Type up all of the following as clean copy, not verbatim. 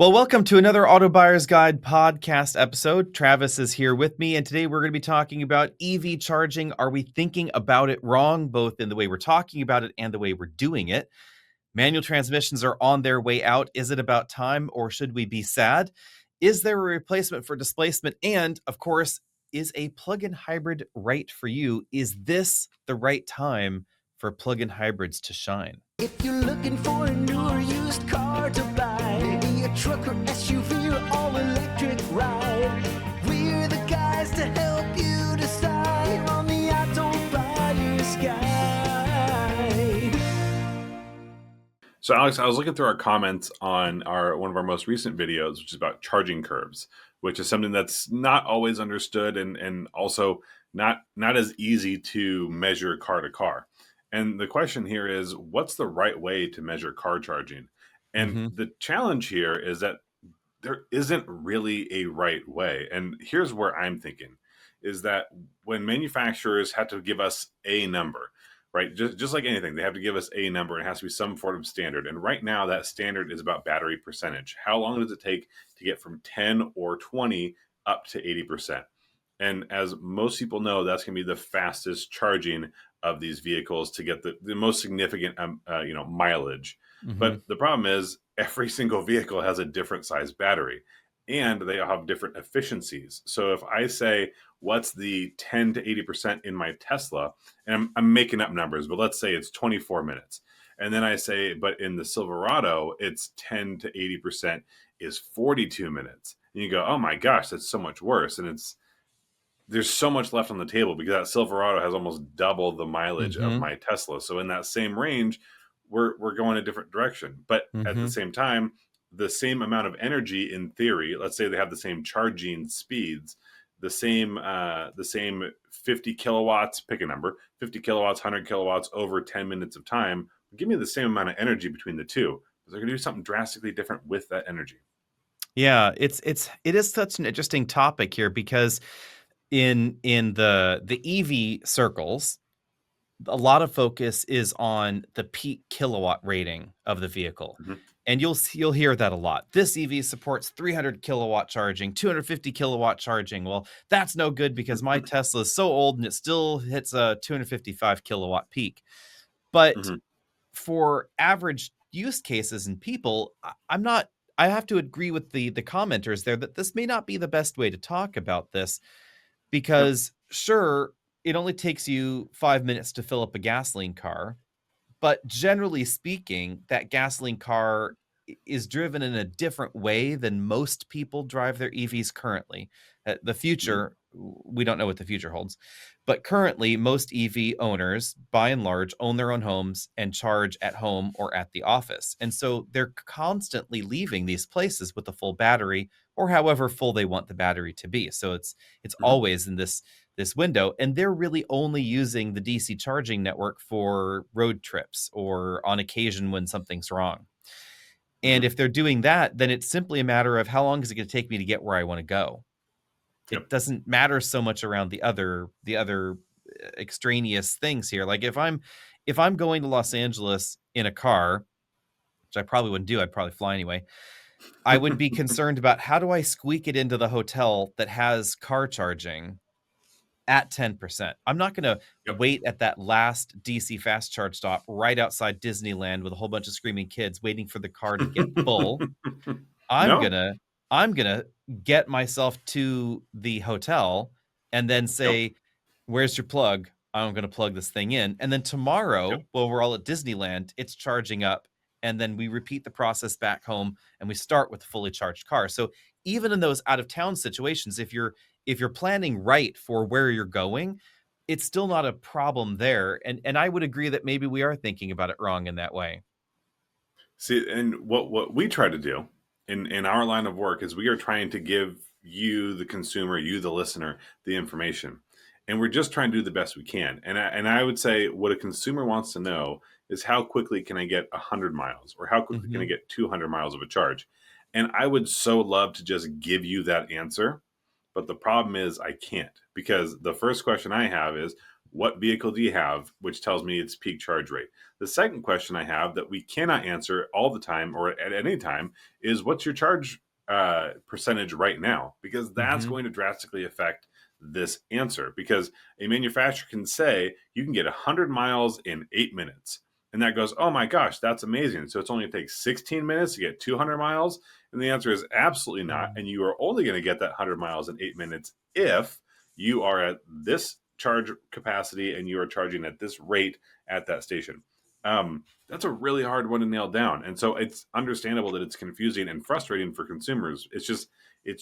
Well, welcome to another Auto Buyer's Guide podcast episode. Travis is here with me, and today we're going to be talking about EV charging. Are we thinking about it wrong, both in the way we're talking about it and the way we're doing it? Manual transmissions are on their way out. Is it about time, or should we be sad? Is there a replacement for displacement? And, of course, is a plug-in hybrid right for you? Is this the right time for plug-in hybrids to shine? If you're looking for a new or used car to buy, maybe a truck or SUV or all-electric ride, we're the guys to help you decide. Here on the Auto Buyer's Guide. So Alex, I was looking through our comments on one of our most recent videos, which is about charging curves, which is something that's not always understood and also not as easy to measure car to car. And the question here is, what's the right way to measure car charging? And the challenge here is that there isn't really a right way. And here's where I'm thinking is that when manufacturers have to give us a number, right? Just like anything, they have to give us a number. It has to be some form of standard. And right now, that standard is about battery percentage. How long does it take to get from 10 or 20 up to 80%? And as most people know, that's going to be the fastest charging of these vehicles to get the most significant, mileage. But the problem is every single vehicle has a different size battery and they all have different efficiencies. So if I say, what's the 10 to 80% in my Tesla, and I'm making up numbers, but let's say it's 24 minutes. And then I say, but in the Silverado, it's 10 to 80% is 42 minutes. And you go, oh my gosh, that's so much worse. And there's so much left on the table because that Silverado has almost double the mileage of my Tesla. So in that same range, we're going a different direction. But at the same time, the same amount of energy in theory, let's say they have the same charging speeds, the same 50 kilowatts, pick a number, 50 kilowatts, 100 kilowatts over 10 minutes of time, give me the same amount of energy between the two. They're going to do something drastically different with that energy. Yeah, it is such an interesting topic here because in the EV circles, a lot of focus is on the peak kilowatt rating of the vehicle. Mhm. And you'll hear that a lot. This EV supports 300 kilowatt charging, 250 kilowatt charging. Well, that's no good because my Tesla is so old and it still hits a 255 kilowatt peak. But Mhm. for average use cases and people, I have to agree with the commenters there that this may not be the best way to talk about this Yep. because sure, it only takes you 5 minutes to fill up a gasoline car, but generally speaking, that gasoline car is driven in a different way than most people drive their EVs currently. The Mhm. future, we don't know what the future holds, but currently, most EV owners, by and large, own their own homes and charge at home or at the office. And so they're constantly leaving these places with a full battery or however full they want the battery to be. So it's Mhm. always in this window, and they're really only using the DC charging network for road trips or on occasion when something's wrong. And Mhm. if they're doing that, then it's simply a matter of how long is it going to take me to get where I want to go. It Yep. doesn't matter so much around the other extraneous things here. Like if I'm going to Los Angeles in a car, which I probably wouldn't do, I'd probably fly anyway. I would be concerned about how do I squeak it into the hotel that has car charging at 10%. I'm not going to Yep. wait at that last DC fast charge stop right outside Disneyland with a whole bunch of screaming kids waiting for the car to get full. I'm No. gonna I'm gonna get myself to the hotel and then Yep. say, "Where's your plug? I'm gonna plug this thing in." And then Yep. tomorrow, while we're all at Disneyland, it's charging up, and then we repeat the process back home, and we start with a fully charged car. So even in those out of town situations, if you're planning right for where you're going, it's still not a problem there. And I would agree that maybe we are thinking about it wrong in that way. See, and what we try to do in our line of work is we are trying to give you, the consumer, you, the listener, the information, and we're just trying to do the best we can. And I would say what a consumer wants to know is how quickly can I get 100 miles, or how quickly can I Mhm. get 200 miles of a charge? And I would so love to just give you that answer, but the problem is I can't, because the first question I have is, what vehicle do you have, which tells me its peak charge rate. The second question I have that we cannot answer all the time or at any time is what's your charge percentage right now? Because that's Mm-hmm. going to drastically affect this answer. Because a manufacturer can say you can get 100 miles in 8 minutes. And that goes, oh my gosh, that's amazing. So it's only going to take 16 minutes to get 200 miles. And the answer is absolutely not. And you are only going to get that 100 miles in 8 minutes if you are at this charge capacity and you are charging at this rate at that station. That's a really hard one to nail down. And so it's understandable that it's confusing and frustrating for consumers. It's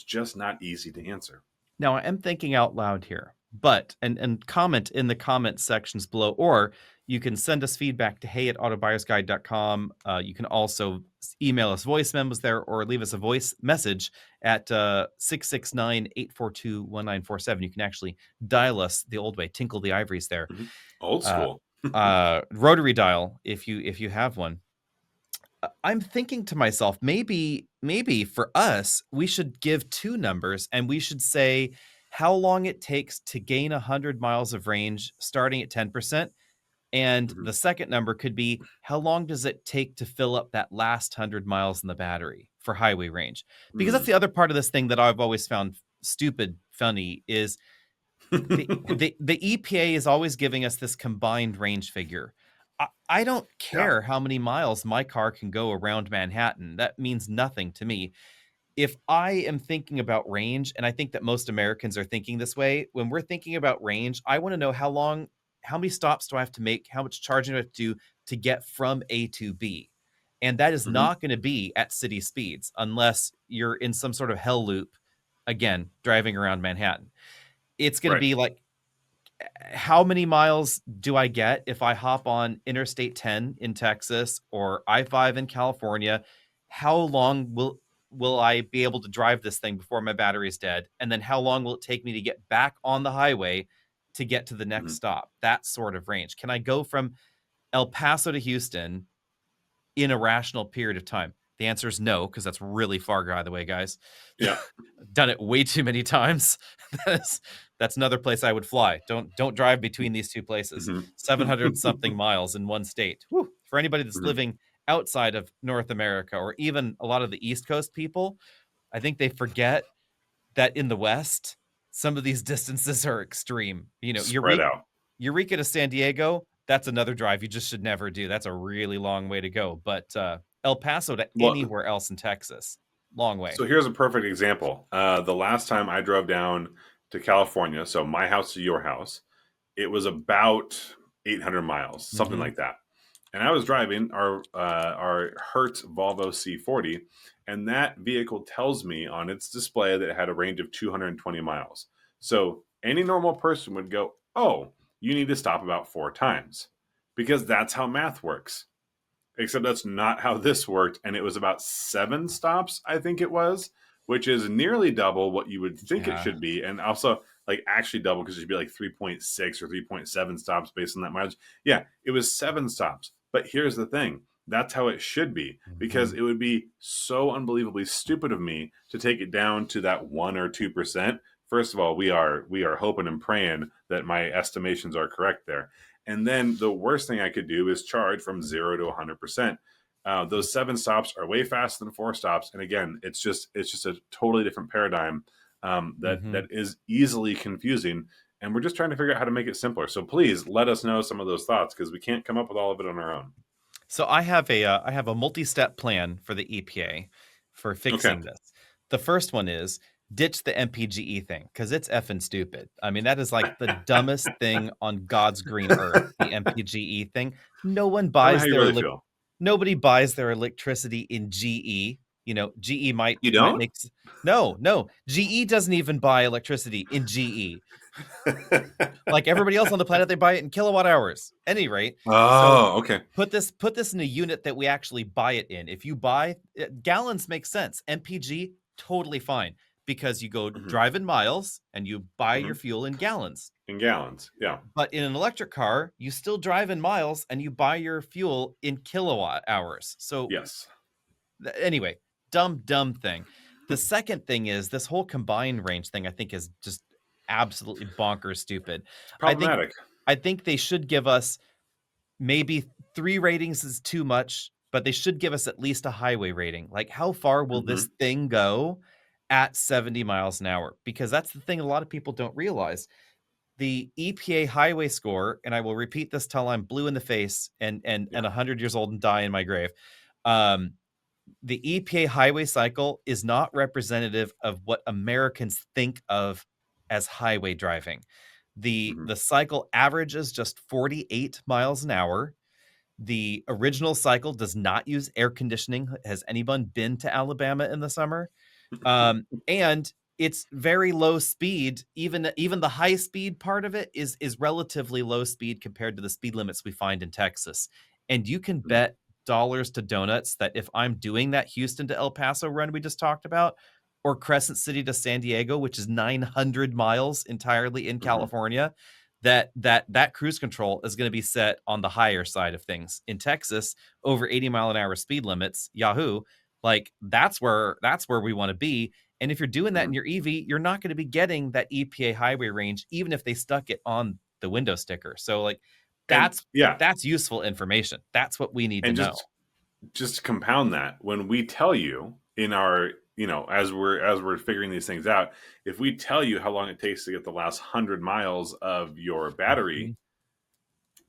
just not easy to answer. Now I am thinking out loud here, but and comment in the comment sections below, or you can send us feedback to hey@autobuyersguide.com. You can also email us voice memos there, or leave us a voice message at 669-842-1947. You can actually dial us the old way, tinkle the ivories there. Mm-hmm. Old Uh, school. Rotary dial if you have one. I'm thinking to myself, maybe for us, we should give two numbers and we should say how long it takes to gain 100 miles of range starting at 10%. And Mm-hmm. the second number could be how long does it take to fill up that last 100 miles in the battery for highway range? Because that's the other part of this thing that I've always found stupid funny is the EPA is always giving us this combined range figure. I don't Yeah. care how many miles my car can go around Manhattan. That means nothing to me. If I am thinking about range, and I think that most Americans are thinking this way, when we're thinking about range, I want to know how many stops do I have to make, how much charging do I have to do to get from A to B. And that is Mm-hmm. not going to be at city speeds unless you're in some sort of hell loop, again, driving around Manhattan. It's going to Right. be like, how many miles do I get if I hop on Interstate 10 in Texas or I-5 in California? How long will I be able to drive this thing before my battery is dead? And then how long will it take me to get back on the highway to get to the next Mm-hmm. stop? That sort of range. Can I go from El Paso to Houston in a rational period of time? The answer is no, because that's really far, by the way, guys. Yeah. Done it way too many times. That's another place I would fly. Don't drive between these two places. Mm-hmm. 700 something miles in one state. Whew. For anybody that's Mm-hmm. living outside of North America, or even a lot of the East Coast people, I think they forget that in the West, some of these distances are extreme. You know, Spread out. Eureka to San Diego, that's another drive you just should never do. That's a really long way to go. But El Paso to Well, anywhere else in Texas, long way. so here's a perfect example. The last time I drove down to California, so my house to your house, it was about 800 miles, something Mhm. like that. And I was driving our Hertz Volvo C40, and that vehicle tells me on its display that it had a range of 220 miles. So any normal person would go, "Oh, you need to stop about 4 times," because that's how math works. Except that's not how this worked, and it was about 7 stops, I think it was, which is nearly double what you would think it Yeah. should be, and also like actually double because it should be like 3.6 or 3.7 stops based on that mileage. Yeah, it was 7 stops. But here's the thing. That's how it should be, because Mhm. it would be so unbelievably stupid of me to take it down to that 1 or 2%. First of all, we are hoping and praying that my estimations are correct there. And then the worst thing I could do is charge from 0 to 100%. Those 7 stops are way faster than 4 stops, and again, it's just a totally different paradigm that Mhm. is easily confusing. And we're just trying to figure out how to make it simpler. So please let us know some of those thoughts, because we can't come up with all of it on our own. So I have a multi-step plan for the EPA for Okay. fixing this. The first one is ditch the MPGE thing because it's effing stupid. I mean, that is like the dumbest thing on God's green earth. The MPGE thing. No one Tell me how buys you their really feel. nobody buys their electricity in GE. You know, GE You might don't? make no. GE doesn't even buy electricity in GE. Like everybody else on the planet, they buy it in kilowatt hours. Any rate, so Oh, okay. put this in a unit that we actually buy it in. If you buy gallons, makes sense. MPG, totally fine, because you go Hmm. drive in miles and you buy your Hmm. fuel in gallons. In gallons. Yeah. But in an electric car, you still drive in miles and you buy your fuel in kilowatt hours. So Yes. anyway, dumb thing. The second thing is this whole combined range thing. I think is just absolutely bonkers stupid. It's I think problematic. I think they should give us maybe 3 ratings is too much, but they should give us at least a highway rating. Like, how far will this Mhm. thing go at 70 miles an hour? Because that's the thing a lot of people don't realize. The EPA highway score, and I will repeat this till I'm blue in the face and Yeah. 100 years old and die in my grave. Um, the EPA highway cycle is not representative of what Americans think of as highway driving. The Mhm. the cycle averages just 48 miles an hour. The original cycle does not use air conditioning. Has anyone been to Alabama in the summer? And it's very low speed. Even the high speed part of it is relatively low speed compared to the speed limits we find in Texas. And you can Mhm. bet dollars to donuts that if I'm doing that Houston to El Paso run we just talked about, or Crescent City to San Diego, which is 900 miles entirely in Mhm. California, that cruise control is going to be set on the higher side of things. In Texas, over 80-mile-an-hour speed limits, Yahoo, like that's where we want to be. And if you're doing that in Mhm. your EV, you're not going to be getting that EPA highway range, even if they stuck it on the window sticker. So like And that's yeah, that's useful information. That's what we need to and know. just to compound that, when we tell you in our, as we're figuring these things out, if we tell you how long it takes to get the last 100 miles of your battery, Mhm.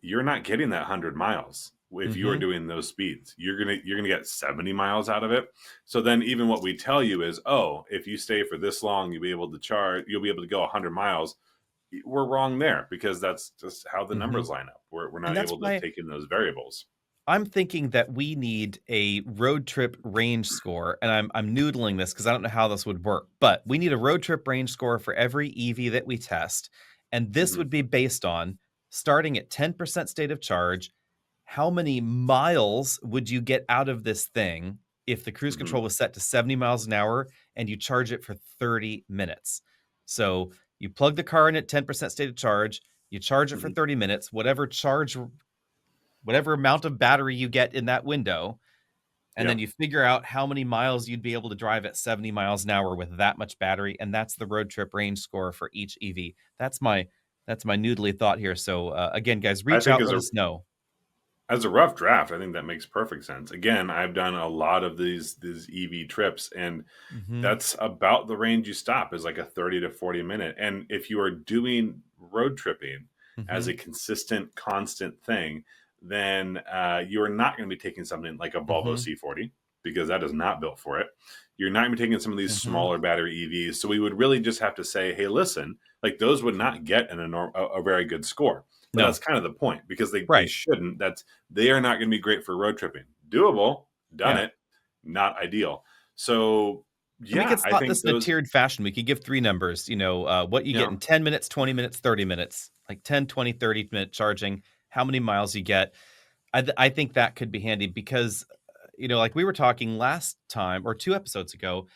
you're not getting that 100 miles if you are Mhm. doing those speeds. You're gonna get 70 miles out of it. So then even what we tell you is, oh, if you stay for this long, you'll be able to go 100 miles. We're wrong there, because that's just how the numbers Mhm. line up. We're And not that's able to why take in those variables. I'm thinking that we need a road trip range score, and I'm noodling this because I don't know how this would work, but we need a road trip range score for every EV that we test, and this Hmm. would be based on starting at 10% state of charge. How many miles would you get out of this thing if the cruise Hmm. control was set to 70 miles an hour and you charge it for 30 minutes? So you plug the car in at 10% state of charge, you charge it for Hmm. 30 minutes, whatever amount of battery you get in that window, and Yeah, then you figure out how many miles you'd be able to drive at 70 miles an hour with that much battery, and that's the road trip range score for each EV. That's my noodly thought here. So again, guys, I reach think out, let us know. as a rough draft, I think that makes perfect sense. Again, I've done a lot of these EV trips, and Hmm. that's about the range you stop, is like a 30 to 40 minute. And if you are doing road tripping as Hmm. a consistent, constant thing, then you are not going to be taking something like a Volvo Hmm. C40, because that is not built for it. You're not going to be taking some of these Hmm. smaller battery EVs. So we would really just have to say, hey, listen, like those would not get a very good score. But No, that's kind of the point, because they right. shouldn't. They are not going to be great for road tripping. Doable, done Yeah. it, not ideal. So And we yeah, could I slot think this in a those. tiered fashion. We could give 3 numbers, what you get Yeah. in 10 minutes, 20 minutes, 30 minutes, like 10, 20, 30-minute charging, how many miles you get. I think that could be handy because, like we were talking last time or 2 episodes ago,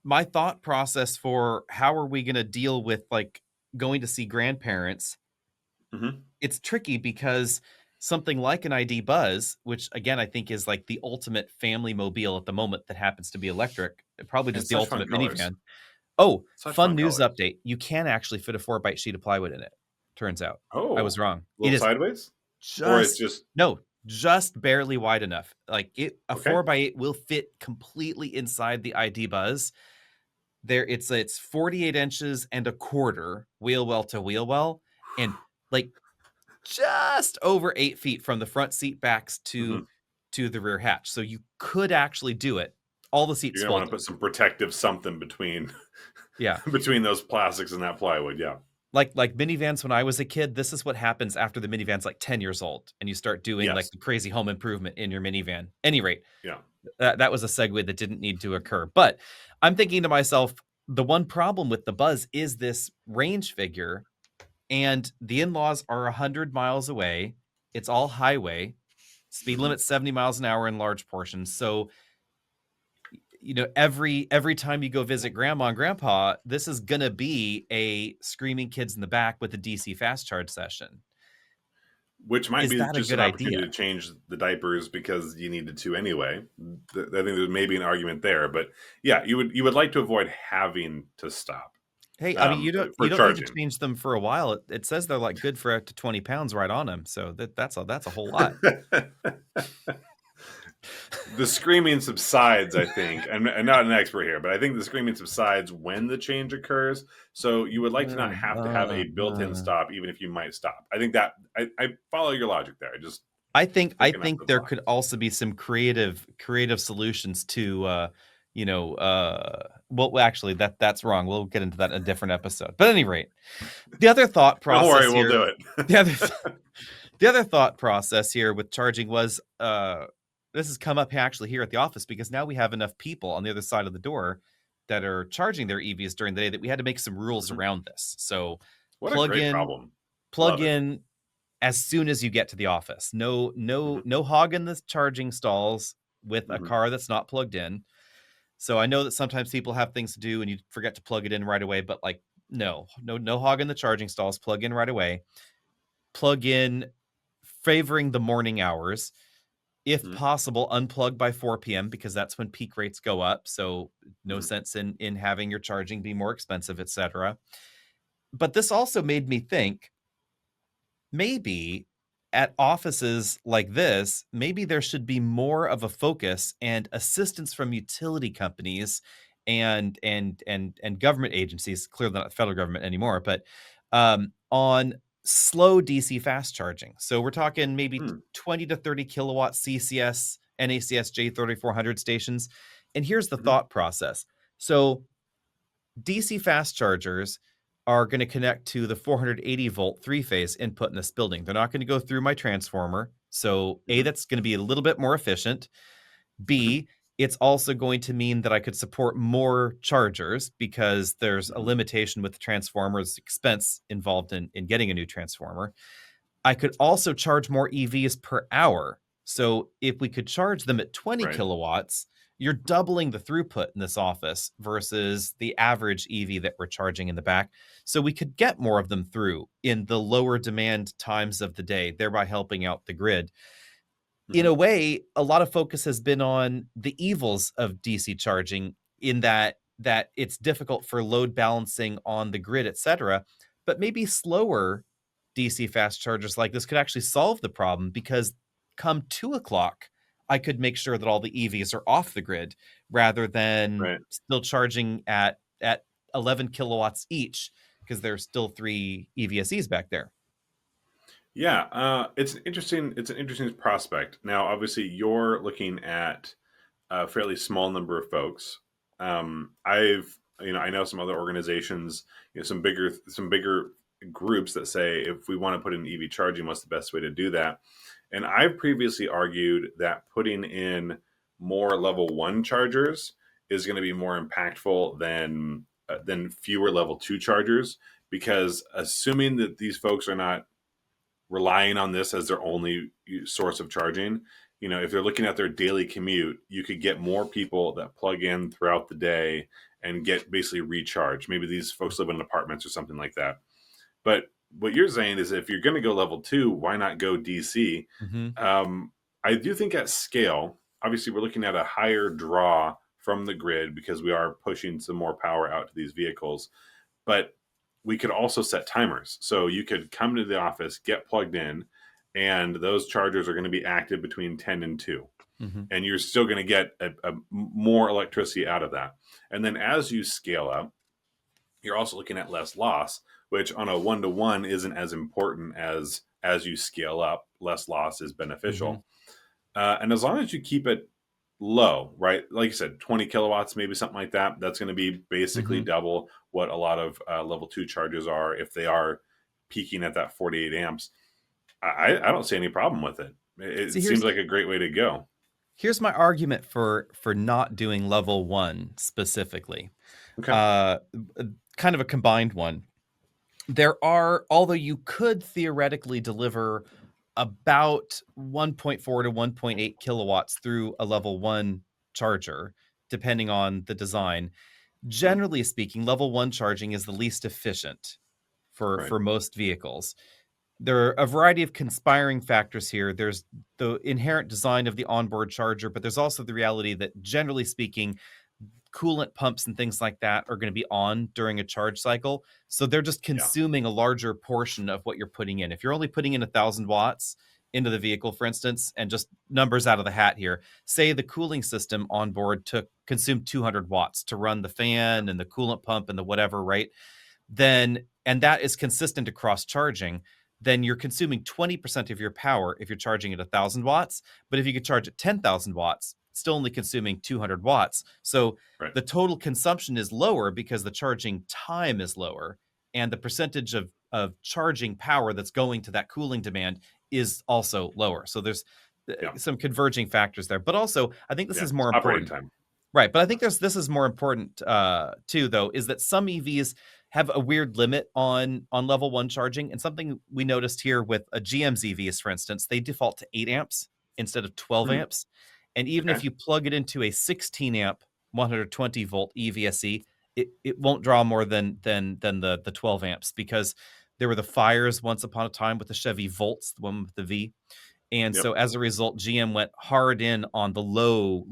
my thought process for how are we gonna deal with, like, going to see grandparents, Hmm. it's tricky because something like an ID Buzz, which again I think is like the ultimate family mobile at the moment that happens to be electric, probably And just the such fun ultimate colors. minivan. Oh, Such fun fun news colors. update. You can actually fit a 4-byte sheet of plywood in it, turns out. I was Oh, wrong. a It little is sideways, or it's just just no, just barely wide enough. Like a okay. 4-by-8 will fit completely inside the ID Buzz. It's 48 inches and a quarter wheel well to wheel well, and like just over 8 feet from the front seat backs Hmm. to the rear hatch. So you could actually do it. All the You're seats gonna want to folded. put some protective something between Yeah. between those plastics and that plywood. Yeah. Like minivans when I was a kid, this is what happens after the minivan's like 10 years old and you start doing like Yes. the crazy home improvement in your minivan. Any rate, Yeah. that was a segue that didn't need to occur. But I'm thinking to myself, the one problem with the Buzz is this range figure, and the in-laws are 100 miles away. It's all highway. Speed Hmm. limit 70 miles an hour in large portions. So, every time you go visit grandma and grandpa, this is gonna be a screaming kids in the back with a DC fast charge session. Which might Is be that a just good an idea? opportunity to change the diapers because you needed to anyway. I think there's maybe an argument there, but yeah, you would like to avoid having to stop. Hey, I mean, for you don't need to charging. change them for a while. It says they're like good for up to 20 pounds right on them. So that's a whole lot. The screaming subsides, I think. I'm not an expert here, but I think the screaming subsides when the change occurs. So you would like to not have to have a built-in stop, even if you might stop. I think that I follow your logic there. I just I thinking out think the there box. could also be some creative solutions to well actually that's wrong. We'll get into that in a different episode. But at any rate, the other thought Don't worry, process we'll here, do it. the other the other thought process here with charging was this has come up actually here at the office because now we have enough people on the other side of the door that are charging their EVs during the day that we had to make some rules Mhm. around this. So What a plug great in problem. plug Love it. in as soon as you get to the office. Mhm. No hogging the charging stalls with a Mhm. car that's not plugged in. So I know that sometimes people have things to do and you forget to plug it in right away, but like no hogging the charging stalls, plug in right away. Plug in favoring the morning hours. If Mhm. possible, unplug by 4 p.m. because that's when peak rates go up. So no Mhm. sense in having your charging be more expensive, etc. But this also made me think maybe at offices like this, maybe there should be more of a focus and assistance from utility companies and government agencies, clearly not the federal government anymore, but on slow DC fast charging. So we're talking maybe Mm. 20 to 30 kilowatt CCS, NACS J3400 stations. And here's the Mhm. thought process. So DC fast chargers are going to connect to the 480 volt three phase input in this building. They're not going to go through my transformer. So, A, Mhm. that's going to be a little bit more efficient. Mhm. B, it's also going to mean that I could support more chargers because there's a Mhm. limitation with the transformer's expense involved in getting a new transformer. I could also charge more EVs per hour. So if we could charge them at 20 Right. kilowatts, you're doubling the throughput in this office versus the average EV that we're charging in the back. So we could get more of them through in the lower demand times of the day, thereby helping out the grid. In a Mhm. way, a lot of focus has been on the evils of DC charging in that it's difficult for load balancing on the grid, etc. But maybe slower DC fast chargers like this could actually solve the problem because come 2 o'clock, I could make sure that all the EVs are off the grid rather than Right. still charging at 11 kilowatts each because there's still three EVSEs back there. Yeah, it's an interesting prospect. Now, obviously, you're looking at a fairly small number of folks. I know some other organizations, some bigger groups that say if we want to put in EV charging, what's the best way to do that? And I've previously argued that putting in more level one chargers is going to be more impactful than fewer level two chargers, because assuming that these folks are not relying on this as their only source of charging, if they're looking at their daily commute, you could get more people that plug in throughout the day and get basically recharged. Maybe these folks live in apartments or something like that. But what you're saying is if you're going to go level two, why not go DC? Mhm. Um, I do think at scale, obviously, we're looking at a higher draw from the grid because we are pushing some more power out to these vehicles. But we could also set timers. So you could come to the office, get plugged in, and those chargers are going to be active between 10 and 2. Mhm. And you're still going to get a more electricity out of that. And then as you scale up, you're also looking at less loss, which on a one-to-one isn't as important as you scale up. Less loss is Mhm. beneficial. And as long as you keep it low, right? Like you said, 20 kilowatts, maybe something like that. That's going to be basically Mhm. double what a lot of level two chargers are if they are peaking at that 48 amps. I don't see any problem with it. It See, seems here's like a great way to go. Here's my argument for not doing level 1 specifically. Okay. Uh, kind of a combined one. There are although you could theoretically deliver about 1.4 to 1.8 kilowatts through a level 1 charger, depending on the design. Mhm. Generally speaking, level 1 charging is the least efficient Right. for most vehicles. There are a variety of conspiring factors here. There's the inherent design of the onboard charger, but there's also the reality that generally speaking, coolant pumps and things like that are going to be on during a charge cycle. So they're just Yeah. consuming a larger portion of what you're putting in. If you're only putting in 1,000 watts into the vehicle, for instance, and just numbers out of the hat here, say the cooling system on board consumed 200 watts to run the fan and the coolant pump and the whatever, right? Then, and that is consistent across charging, then you're consuming 20% of your power if you're charging at 1,000 watts. But if you could charge at 10,000 watts, still only consuming 200 watts. So Right. the total consumption is lower because the charging time is lower. And the percentage of charging power that's going to that cooling demand is also lower. So there's some converging factors there. But also, I think this is more operating important. time. Right. But I think this is more important too, though, is that some EVs have a weird limit on level 1 charging. And something we noticed here with a GM's EVs, for instance, they default to 8 amps instead of 12 Mhm. amps. And even if Okay. you plug it into a 16 amp 120 volt EVSE, it won't draw more than the 12 amps, because there were the fires once upon a time with the Chevy Volts, the one with the V. And Yep. so as a result, GM went hard in on the low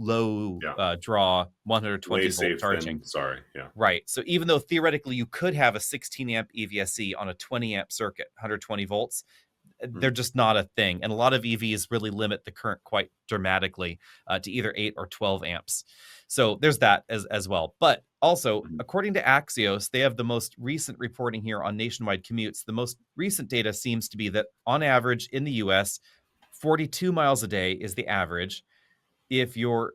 draw 120 Way volt safe charging. than sorry. Yeah. Right. So even though theoretically you could have a 16 amp EVSE on a 20 amp circuit, 120 volts, they're just not a thing. And a lot of EVs really limit the current quite dramatically to either 8 or 12 amps. So there's that as well. But also, Mhm. according to Axios, they have the most recent reporting here on nationwide commutes. The most recent data seems to be that on average in the US, 42 miles a day is the average. If you're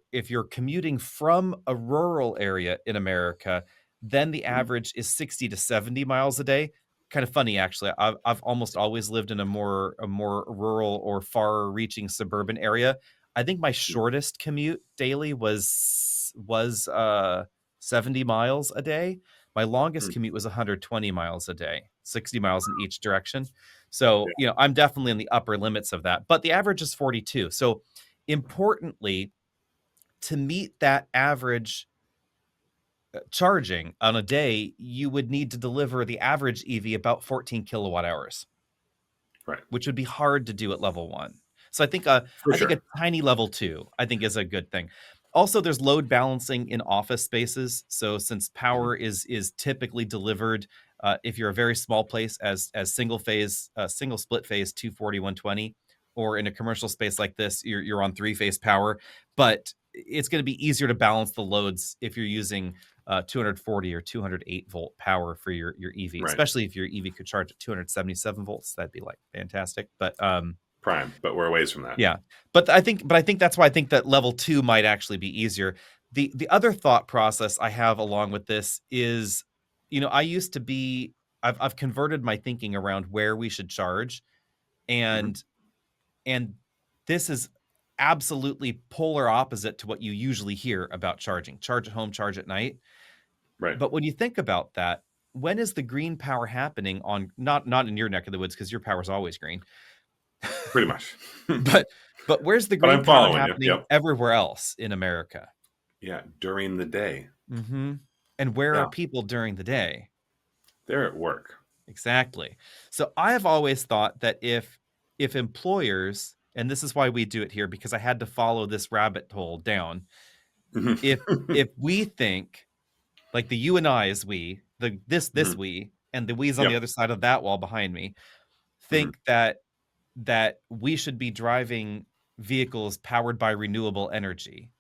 commuting from a rural area in America, then the Mhm. average is 60 to 70 miles a day. Kind of funny, actually. I've almost always lived in a more rural or far-reaching suburban area. I think my shortest commute daily was 70 miles a day. My longest Mm. commute was 120 miles a day, 60 miles in each direction. So, I'm definitely in the upper limits of that, but the average is 42. So, importantly, to meet that average charging on a day, you would need to deliver the average EV about 14 kilowatt hours, Right. which would be hard to do at level 1. So I think For a sure. tiny level 2, I think, is a good thing. Also, there's load balancing in office spaces. So since power is typically delivered, if you're a very small place, as single split phase 240, 120, or in a commercial space like this, you're on 3-phase power. But it's going to be easier to balance the loads if you're using 240 or 208 volt power for your EV, Right. especially if your EV could charge at 277 volts. That'd be like fantastic. But Prime, but we're a ways from that. yeah, but I think that's why I think that level 2 might actually be easier. The other thought process I have along with this is, I used to be I've converted my thinking around where we should charge, Mhm. and this is absolutely polar opposite to what you usually hear about charging. Charge at home, charge at night. Right. But when you think about that, when is the green power happening on not in your neck of the woods, because your power is always green. Pretty much. But where's the But green I'm power following you. happening Yep. everywhere else in America? Yeah. During the day. Mm-hmm. And where are Yeah. people during the day? They're at work. Exactly. So I have always thought that if employers, and this is why we do it here, because I had to follow this rabbit hole down. If we think, like the you and I is we, this Mhm. we, and the we's on the Yep. other side of that wall behind me, Mhm. think that we should be driving vehicles powered by renewable energy,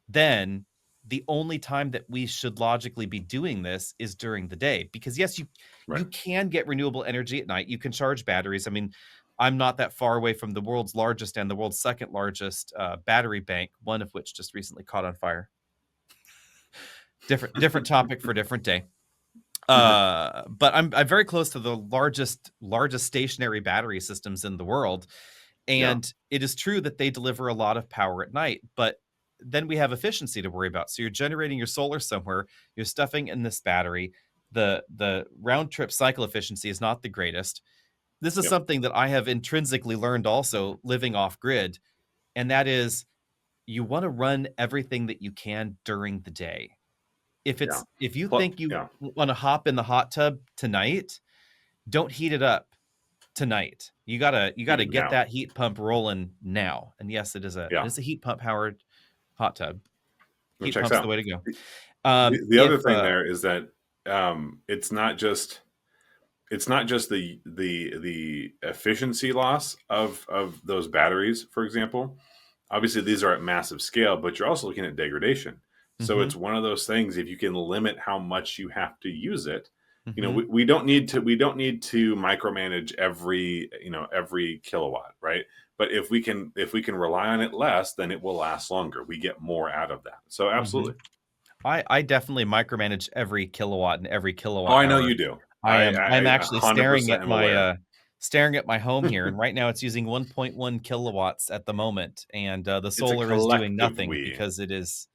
then the only time that we should logically be doing this is during the day. Because yes, you Right. can get renewable energy at night. You can charge batteries. I mean, I'm not that far away from the world's largest and the world's second largest battery bank, one of which just recently caught on fire. Different topic for a different day. But I'm very close to the largest stationary battery systems in the world. Yeah. And it is true that they deliver a lot of power at night, but then we have efficiency to worry about. So you're generating your solar somewhere, you're stuffing in this battery. The round trip cycle efficiency is not the greatest. This is Yep. something that I have intrinsically learned also living off grid, and that is you want to run everything that you can during the day. If you think you want to hop in the hot tub tonight, don't heat it up tonight. You gotta get now. that heat pump rolling now. And yes, it is a heat pump powered hot tub. It Heat checks pump's out. the way to go. The other If thing there is that it's not just the efficiency loss of those batteries, for example. Obviously, these are at massive scale, but you're also looking at degradation. So Mhm, it's one of those things. If you can limit how much you have to use it, mhm. we don't need to micromanage every kilowatt, right? But if we can rely on it less, then it will last longer. We get more out of that. So Mhm. absolutely. I definitely micromanage every kilowatt and every Oh, kilowatt I know hour. you do. I'm I actually 100% am aware. staring at my home here, and right now it's using 1.1 kilowatts at the moment, and the It's a solar is doing collective nothing we. because it is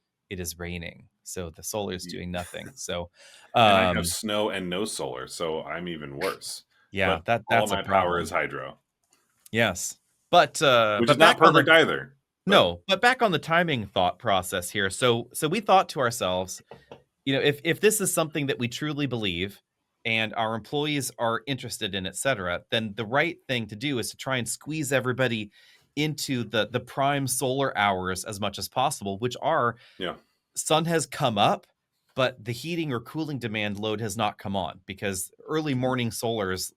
raining. So the solar is Y- doing nothing. So And I have um snow and no solar, so I'm even worse. yeah, But all of that's a my power is problem. hydro, Yes. which is But not back on the perfect either. But no, but back on the timing thought process here. So we thought to ourselves, if this is something that we truly believe and our employees are interested in, et cetera, then the right thing to do is to try and squeeze everybody into the prime solar hours as much as possible, which are yeah, sun has come up, but the heating or cooling demand load has not come on because early morning solar is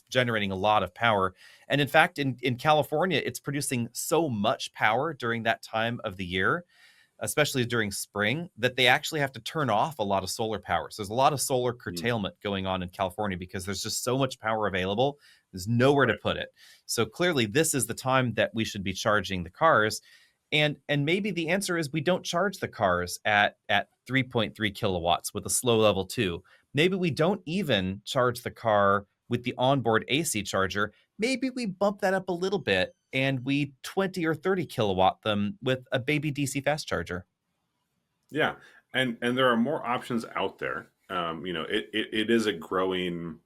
generating a lot of power. And in fact, in California, it's producing so much power during that time of the year, especially during spring, that they actually have to turn off a lot of solar power. So there's a lot of solar mm, curtailment going on in California because there's just so much power available. There's nowhere to right. put it. So clearly, this is the time that we should be charging the cars. And maybe the answer is we don't charge the cars at 3.3 kilowatts with a slow level 2. Maybe we don't even charge the car with the onboard AC charger. Maybe we bump that up a little bit and we 20 or 30 kilowatt them with a baby DC fast charger. Yeah, and there are more options out there. It is a growing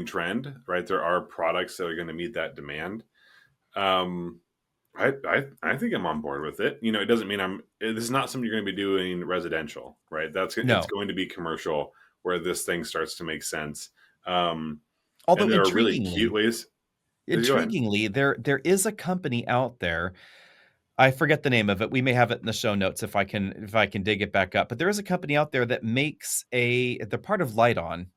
trend, right? There are products that are going to meet that demand. Um, I think I'm on board with it. It doesn't mean this is not something you're going to be doing residential, right? It's No. going to be commercial where this thing starts to make sense. Um, Although and there are really cute intriguingly, ways. Go ahead. intriguingly, there is a company out there. I forget the name of it. We may have it in the show notes if I can dig it back up. But there is a company out there that makes they're part of Lite-On.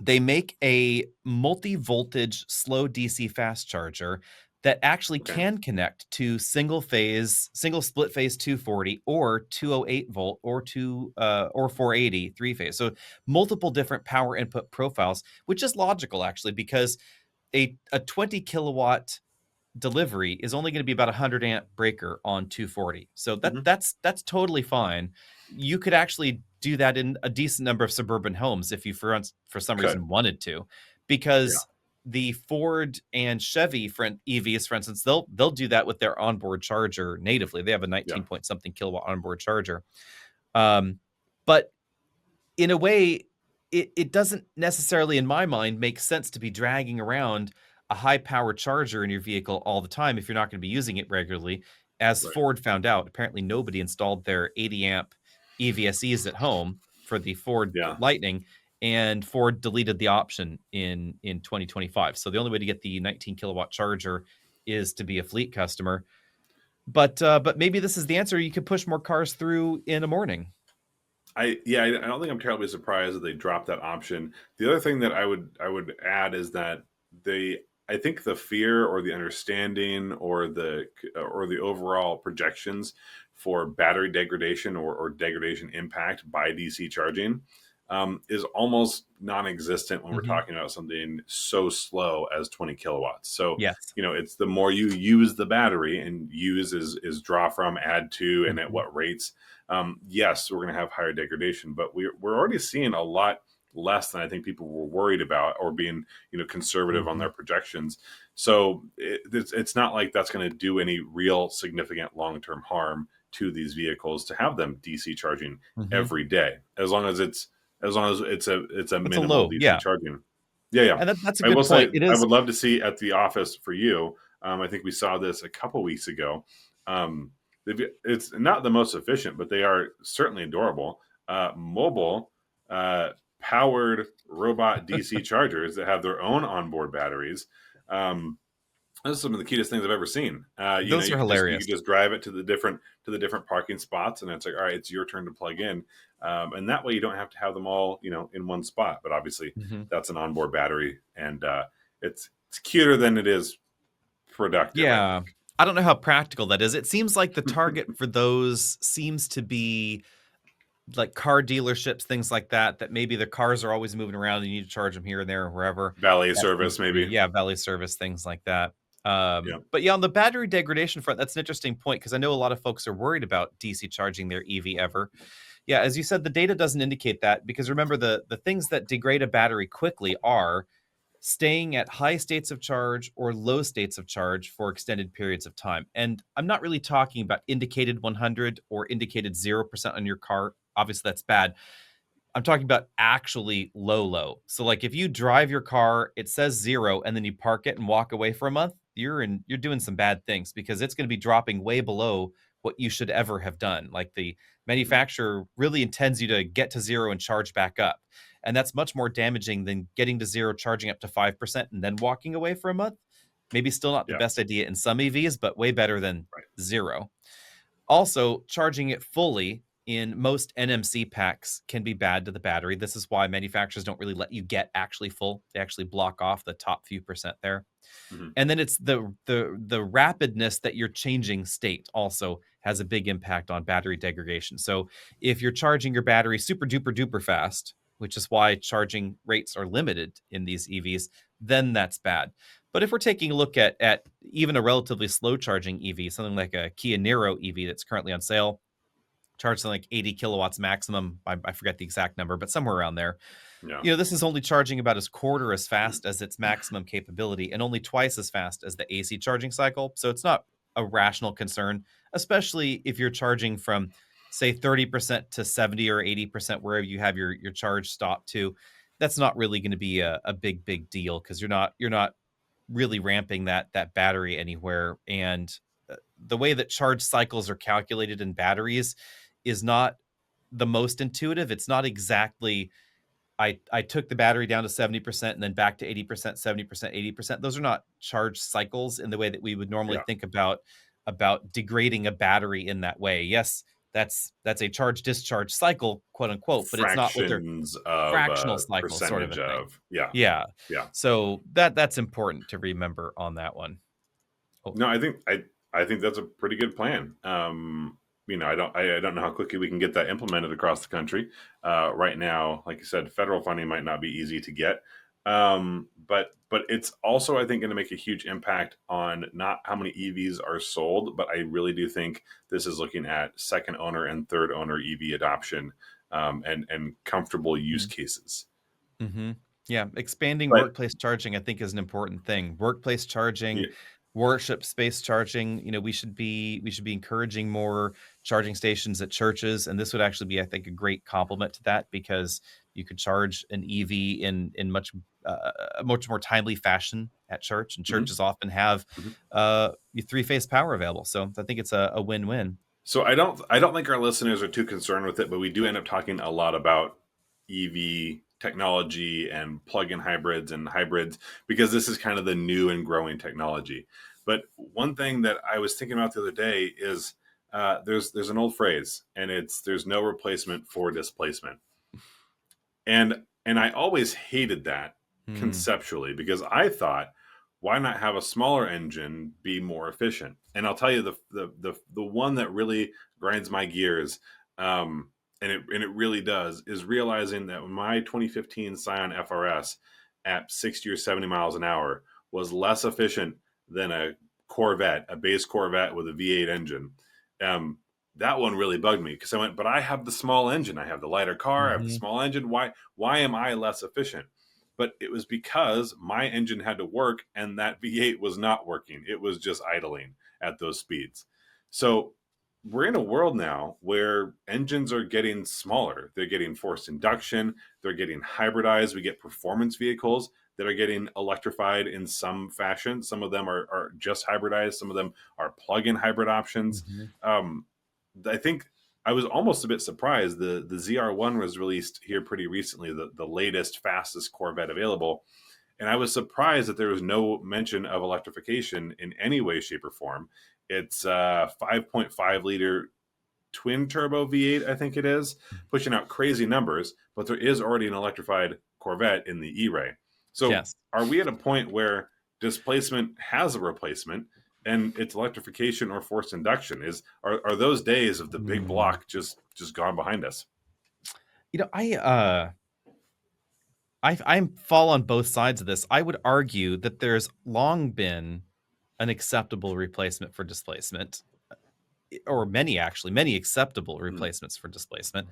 They make a multi-voltage slow DC fast charger that actually Okay. can connect to single split phase 240 or 208 volt or 480 three phase. So multiple different power input profiles, which is logical actually because a 20 kilowatt delivery is only going to be about a 100 amp breaker on 240. So Hmm. that's totally fine. You could actually do that in a decent number of suburban homes if you for some Could. reason wanted to, Yeah. because the Ford and Chevy EVs, for instance, they'll do that with their onboard charger natively. They have a Yeah. 19 point something kilowatt onboard charger. But in a way, it doesn't necessarily, in my mind, make sense to be dragging around a high power charger in your vehicle all the time if you're not going to be using it regularly. As Right. Ford found out, apparently nobody installed their 80 amp EVSEs at home for the Ford Yeah. Lightning, and Ford deleted the option in 2025. So the only way to get the 19 kilowatt charger is to be a fleet customer. But maybe this is the answer. You could push more cars through in a morning. I don't think I'm terribly surprised that they dropped that option. The other thing that I would add is that they I think the fear or the understanding or the overall projections for battery degradation or degradation impact by DC charging is almost non-existent when we're Hmm. talking about something so slow as 20 kilowatts. So Yes. it's the more you use the battery, and use is draw from, add to, and at Mhm. what rates. Yes, we're going to have higher degradation, but we're already seeing a lot less than I think people were worried about, or being conservative on Mhm. their projections. So it's not like that's going to do any real significant long term harm to these vehicles to have them DC charging Mhm. every day, as long as it's a It's a minimal low, DC yeah, charging. Yeah, yeah. and that's a I will good say point. It I is. would love to see at the office for you. I think we saw this a couple weeks ago. Um, it's not the most efficient, but they are certainly adorable. Mobile powered robot DC chargers that have their own onboard batteries. Um, Those are some of the cutest things I've ever seen. Those are You hilarious. could just drive it to the different parking spots, and it's like, all right, it's your turn to plug in, and that way you don't have to have them all, in one spot. But obviously, Mhm. that's an onboard battery, and it's cuter than it is productive, I Yeah. think. I don't know how practical that is. It seems like the target for those seems to be like car dealerships, things like that, that maybe the cars are always moving around and you need to charge them here and there or wherever. Valet That seems service, to be, maybe. yeah, valet service, things like that. Yeah. But yeah, on the battery degradation front, that's an interesting point because I know a lot of folks are worried about DC charging their EV ever. Yeah, as you said, the data doesn't indicate that because remember the things that degrade a battery quickly are staying at high states of charge or low states of charge for extended periods of time. And I'm not really talking about indicated 100 or indicated 0% on your car. Obviously, that's bad. I'm talking about actually low, low. So like if you drive your car, it says 0 and then you park it and walk away for a month, you're doing some bad things because it's going to be dropping way below what you should ever have done. Like the Mhm. manufacturer really intends you to get to 0 and charge back up. And that's much more damaging than getting to 0, charging up to 5% and then walking away for a month. Maybe still not the Yeah. best idea in some EVs, but way better than Right. 0. Also, charging it fully in most NMC packs can be bad to the battery. This is why manufacturers don't really let you get actually full. They actually block off the top few percent there. Hmm. And then it's the rapidness that you're changing state also has a big impact on battery degradation. So if you're charging your battery super duper duper fast, which is why charging rates are limited in these EVs, then that's bad. But if we're taking a look at even a relatively slow charging EV, something like a Kia Niro EV that's currently on sale, charging like 80 kilowatts maximum. I forget the exact number, but somewhere around there. Yeah. This is only charging about as quarter as fast as its maximum capability and only twice as fast as the AC charging cycle. So it's not a rational concern, especially if you're charging from say 30% to 70 or 80% wherever you have your charge stop to. That's not really going to be a big deal because you're not really ramping that battery anywhere. And the way that charge cycles are calculated in batteries is not the most intuitive. It's not exactly I took the battery down to 70% and then back to 80%, 70%, 80%. Those are not charge cycles in the way that we would normally Yeah. think about degrading a battery in that way. Yes, that's a charge discharge cycle, quote unquote, but it's not what they're Fractions of fractional a cycle sort of a percentage thing. of. Yeah. Yeah. Yeah. So that's important to remember on that one. Oh, No, I think that's a pretty good plan. I don't know how quickly we can get that implemented across the country. Right now, like you said, federal funding might not be easy to get, but it's also, I think, going to make a huge impact on not how many EVs are sold, but I really do think this is looking at second owner and third owner EV adoption, and comfortable use cases. mm-hmm. Yeah, expanding But workplace charging, I think, is an important thing. Workplace charging, yeah, worship space charging. We should be encouraging more charging stations at churches, and this would actually be, I think, a great complement to that because you could charge an EV in a much more timely fashion at church, and mhm, churches often have mhm. three-phase power available. So I think it's a win-win. So I don't think our listeners are too concerned with it, but we do end up talking a lot about EV technology and plug-in hybrids and hybrids because this is kind of the new and growing technology. But one thing that I was thinking about the other day is there's an old phrase, and it's there's no replacement for displacement. And I always hated that Hmm. conceptually because I thought, why not have a smaller engine be more efficient? And I'll tell you the one that really grinds my gears, and it really does, is realizing that my 2015 Scion FRS at 60 or 70 miles an hour was less efficient than a Corvette, a base Corvette with a V8 engine. Um, that one really bugged me because I went, but I have the small engine. I have the lighter car. I have the Hmm. small engine. Why am I less efficient? But it was because my engine had to work and that V8 was not working. It was just idling at those speeds. So we're in a world now where engines are getting smaller. They're getting forced induction. They're getting hybridized. We get performance vehicles that are getting electrified in some fashion. Some of them are just hybridized. Some of them are plug-in hybrid options. Hmm. Um, I think I was almost a bit surprised. The ZR1 was released here pretty recently, the latest, fastest Corvette available. And I was surprised that there was no mention of electrification in any way, shape, or form. It's 5.5 liter twin turbo V8, I think it is, pushing out crazy numbers, but there is already an electrified Corvette in the E-Ray. So Yes. are we at a point where displacement has a replacement and it's electrification or forced induction? Are those days of the big Mm. block just gone behind us? You know, I fall on both sides of this. I would argue that there's long been an acceptable replacement for displacement, or many acceptable Mm. replacements for displacement.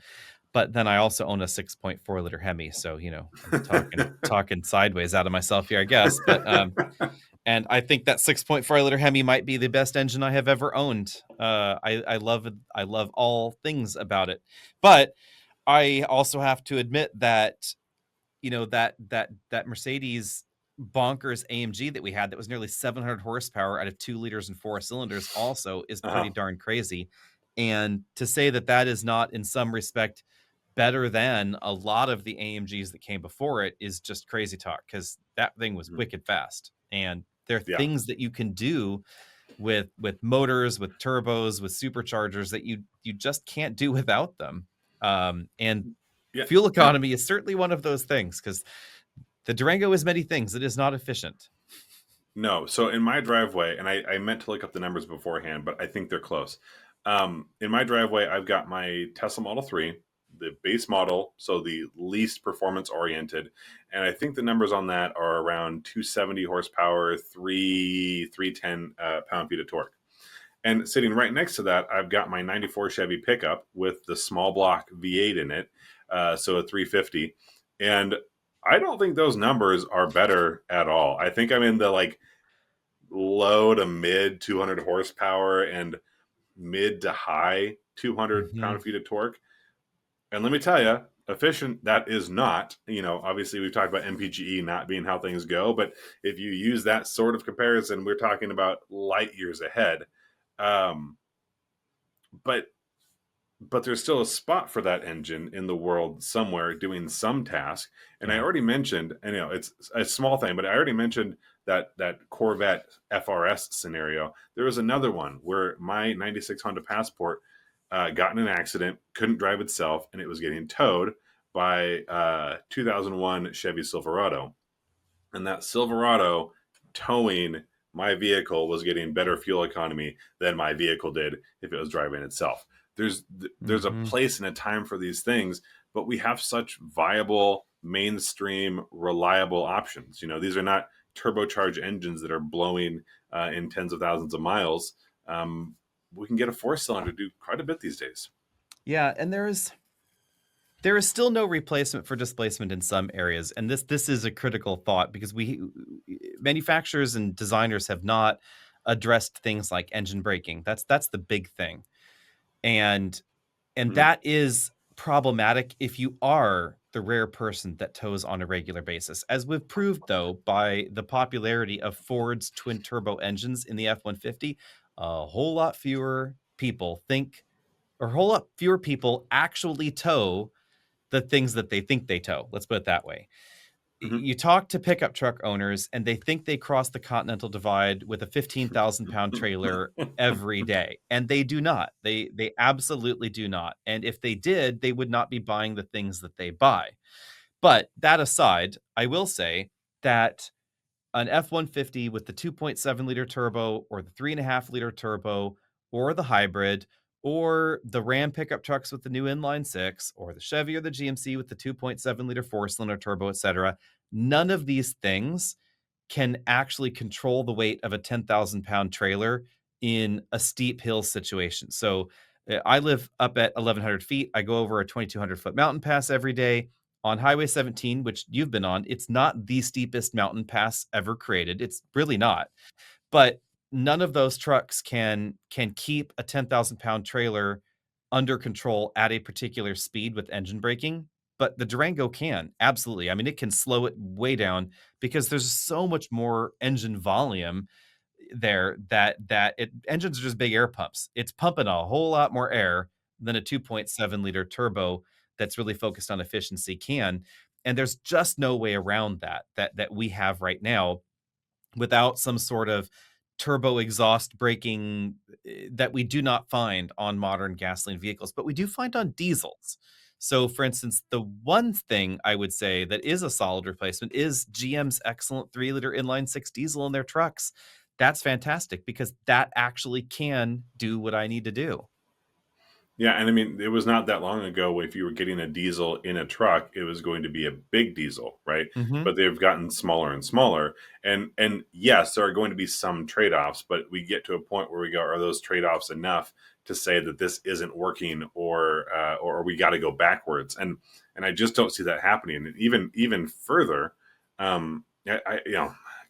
But then I also own a 6.4 liter Hemi, so I'm talking sideways out of myself here, I guess. But and I think that 6.4 liter Hemi might be the best engine I have ever owned. I love all things about it, but I also have to admit that that Mercedes bonkers AMG that we had that was nearly 700 horsepower out of 2 liters and 4 cylinders also is pretty Uh-huh. darn crazy. And to say that that is not in some respect better than a lot of the AMGs that came before it is just crazy talk, because that thing was Mhm. wicked fast. And there are Yeah. things that you can do with motors, with turbos, with superchargers that you just can't do without them. And Yeah. fuel And economy is certainly one of those things, because the Durango is many things. It is not efficient. no. So in my driveway, and I meant to look up the numbers beforehand, but I think they're close. In my driveway, I've got my Tesla Model 3, the base model, so the least performance oriented. And I think the numbers on that are around 270 horsepower, 310 pound feet of torque. And sitting right next to that, I've got my 94 Chevy pickup with the small block V8 in it, so a 350. And I don't think those numbers are better at all. I think I'm in the like low to mid 200 horsepower and mid to high 200 Hmm. pound feet of torque. And let me tell you, efficient that is not. Obviously we've talked about MPGE not being how things go, but if you use that sort of comparison, we're talking about light years ahead. Um, but but there's still a spot for that engine in the world somewhere doing some task. And I Yeah. already mentioned, and it's a small thing, but I already mentioned that Corvette FRS scenario. There was another one where my 96 Honda Passport got in an accident, couldn't drive itself, and it was getting towed by 2001 Chevy Silverado. And that Silverado towing my vehicle was getting better fuel economy than my vehicle did if it was driving itself. There's a Hmm. place and a time for these things, but we have such viable, mainstream, reliable options. These are not turbocharged engines that are blowing in tens of thousands of miles. We can get a four cylinder to do quite a bit these days. Yeah, and there is still no replacement for displacement in some areas, and this is a critical thought, because we manufacturers and designers have not addressed things like engine braking. That's the big thing, and Mhm. that is problematic if you are the rare person that tows on a regular basis, as we've proved though by the popularity of Ford's twin turbo engines in the F-150. A whole lot fewer people think, or a whole lot fewer people actually tow the things that they think they tow. Let's put it that way. Mhm. You talk to pickup truck owners and they think they cross the Continental Divide with a 15,000-pound trailer every day, and they do not. They absolutely do not. And if they did, they would not be buying the things that they buy. But that aside, I will say that an F-150 with the 2.7 liter turbo, or the 3.5 liter turbo, or the hybrid, or the Ram pickup trucks with the new inline six, or the Chevy or the GMC with the 2.7 liter four-cylinder turbo, etc. None of these things can actually control the weight of a 10,000-pound trailer in a steep hill situation. So I live up at 1,100 feet. I go over a 2,200-foot mountain pass every day. On Highway 17, which you've been on, it's not the steepest mountain pass ever created. It's really not. But none of those trucks can keep a 10,000-pound trailer under control at a particular speed with engine braking. But the Durango can, absolutely. I mean, it can slow it way down, because there's so much more engine volume there that engines are just big air pumps. It's pumping a whole lot more air than a 2.7 liter turbo that's really focused on efficiency can. And there's just no way around that we have right now without some sort of turbo exhaust braking that we do not find on modern gasoline vehicles, but we do find on diesels. So, for instance, the one thing I would say that is a solid replacement is GM's excellent 3-liter inline six diesel in their trucks. That's fantastic because that actually can do what I need to do. Yeah, and I mean, it was not that long ago if you were getting a diesel in a truck, it was going to be a big diesel, right? Hmm. But they've gotten smaller and smaller. And yes, there are going to be some trade-offs, but we get to a point where we go, are those trade-offs enough to say that this isn't working, or we got to go backwards? And I just don't see that happening. And even further,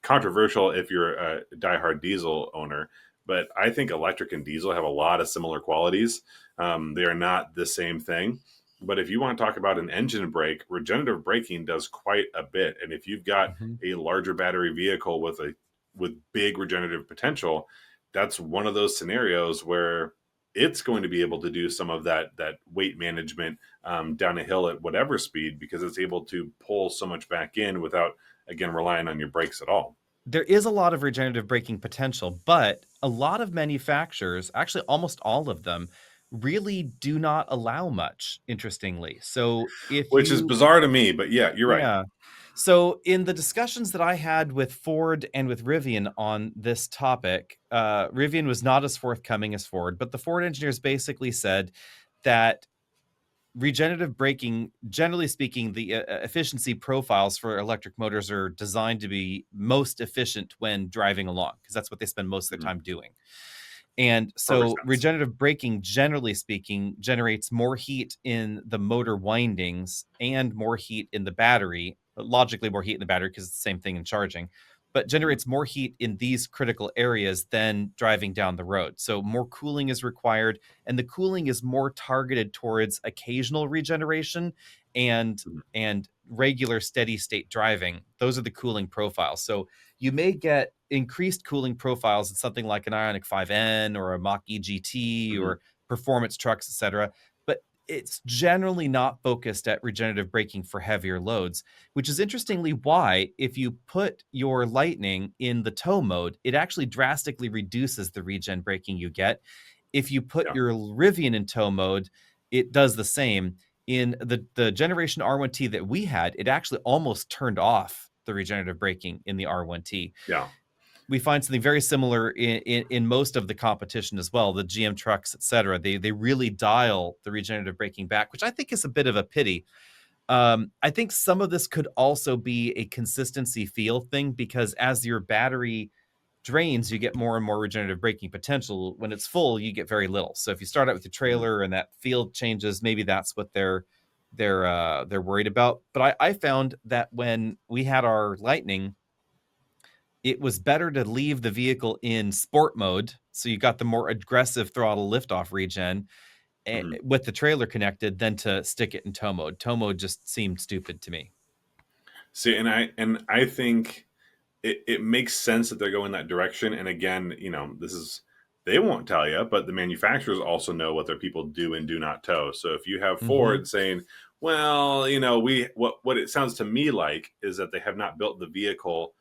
controversial if you're a diehard diesel owner, but I think electric and diesel have a lot of similar qualities. They are not the same thing. But if you want to talk about an engine brake, regenerative braking does quite a bit. And if you've got Hmm. a larger battery vehicle with big regenerative potential, that's one of those scenarios where it's going to be able to do some of that weight management down a hill at whatever speed, because it's able to pull so much back in without, again, relying on your brakes at all. There is a lot of regenerative braking potential, but a lot of manufacturers, actually almost all of them, really do not allow much, interestingly. So if Which is you bizarre to me, but yeah, you're right. Yeah. So in the discussions that I had with Ford and with Rivian on this topic, Rivian was not as forthcoming as Ford, but the Ford engineers basically said that regenerative braking, generally speaking, the efficiency profiles for electric motors are designed to be most efficient when driving along, because that's what they spend most of their Mhm. time doing. And Perfect so sense. regenerative braking, generally speaking, generates more heat in the motor windings and more heat in the battery, logically more heat in the battery because it's the same thing in charging, but Mhm. generates more heat in these critical areas than driving down the road. So more cooling is required, and the cooling is more targeted towards occasional regeneration and Mhm. and regular steady state driving. Those are the cooling profiles. So you may get increased cooling profiles in something like an Ioniq 5N or a Mach E GT Mhm. or performance trucks, etc. But it's generally not focused at regenerative braking for heavier loads, which is interestingly why, if you put your Lightning in the tow mode, it actually drastically reduces the regen braking you get. If you put Yeah. your Rivian in tow mode, it does the same. In the generation R1T that we had, it actually almost turned off the regenerative braking in the R1T. Yeah. We find something very similar in most of the competition as well, the GM trucks, etc. They really dial the regenerative braking back, which I think is a bit of a pity. I think some of this could also be a consistency feel thing because as your battery drains, you get more and more regenerative braking potential. When it's full, you get very little. So if you start out with your Mhm. trailer and that field changes, maybe that's what they're worried about. But I found that when we had our Lightning, it was better to leave the vehicle in sport mode, so you got the more aggressive throttle liftoff regen Mhm. with the trailer connected than to stick it in tow mode. Tow mode just seemed stupid to me. See, and I think it makes sense that they're going that direction. And again, this is, they won't tell you, but the manufacturers also know what their people do and do not tow. So if you have Mhm. Ford saying, well, we what it sounds to me like is that they have not built the vehicle